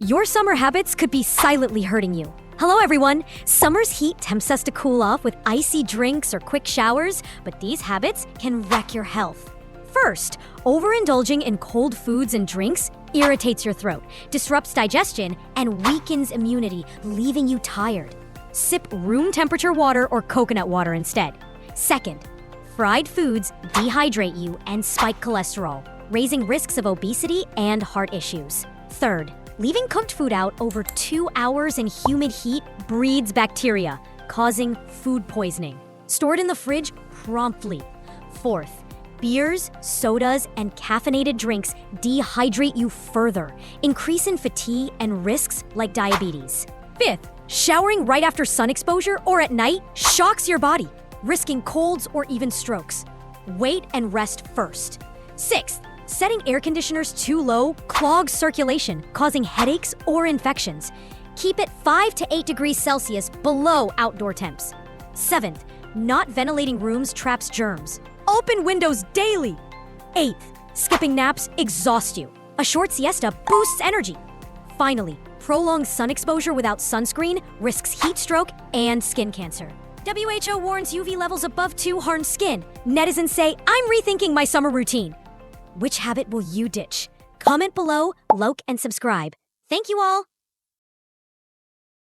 Your summer habits could be silently hurting you. Hello everyone! Summer's heat tempts us to cool off with icy drinks or quick showers, but these habits can wreck your health. First, overindulging in cold foods and drinks irritates your throat, disrupts digestion, and weakens immunity, leaving you tired. Sip room temperature water or coconut water instead. Second, fried foods dehydrate you and spike cholesterol, raising risks of obesity and heart issues. Third, leaving cooked food out over 2 hours in humid heat breeds bacteria, causing food poisoning. Store it in the fridge promptly. Fourth, beers, sodas, and caffeinated drinks dehydrate you further, increasing fatigue and risks like diabetes. Fifth, showering right after sun exposure or at night shocks your body, risking colds or even strokes. Wait and rest first. Sixth, setting air conditioners too low clogs circulation, causing headaches or infections. Keep it 5 to 8 degrees Celsius below outdoor temps. Seventh, not ventilating rooms traps germs. Open windows daily. Eighth, skipping naps exhaust you. A short siesta boosts energy. Finally, prolonged sun exposure without sunscreen risks heat stroke and skin cancer. WHO warns UV levels above 2 harm skin. Netizens say, I'm rethinking my summer routine. Which habit will you ditch? Comment below, like, and subscribe. Thank you all!